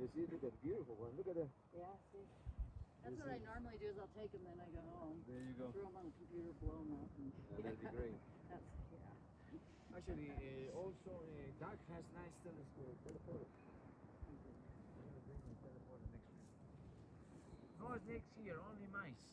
You see, look at the beautiful one. Look at the. Yeah, see. That's what I normally do is I'll take them, then I go home. There you go. Throw them on the computer, blow them up. And, That'd be great. That's, yeah. Actually, also, Doug has nice telephone. I'm gonna bring my telephone next week. No, it's next year, only mice.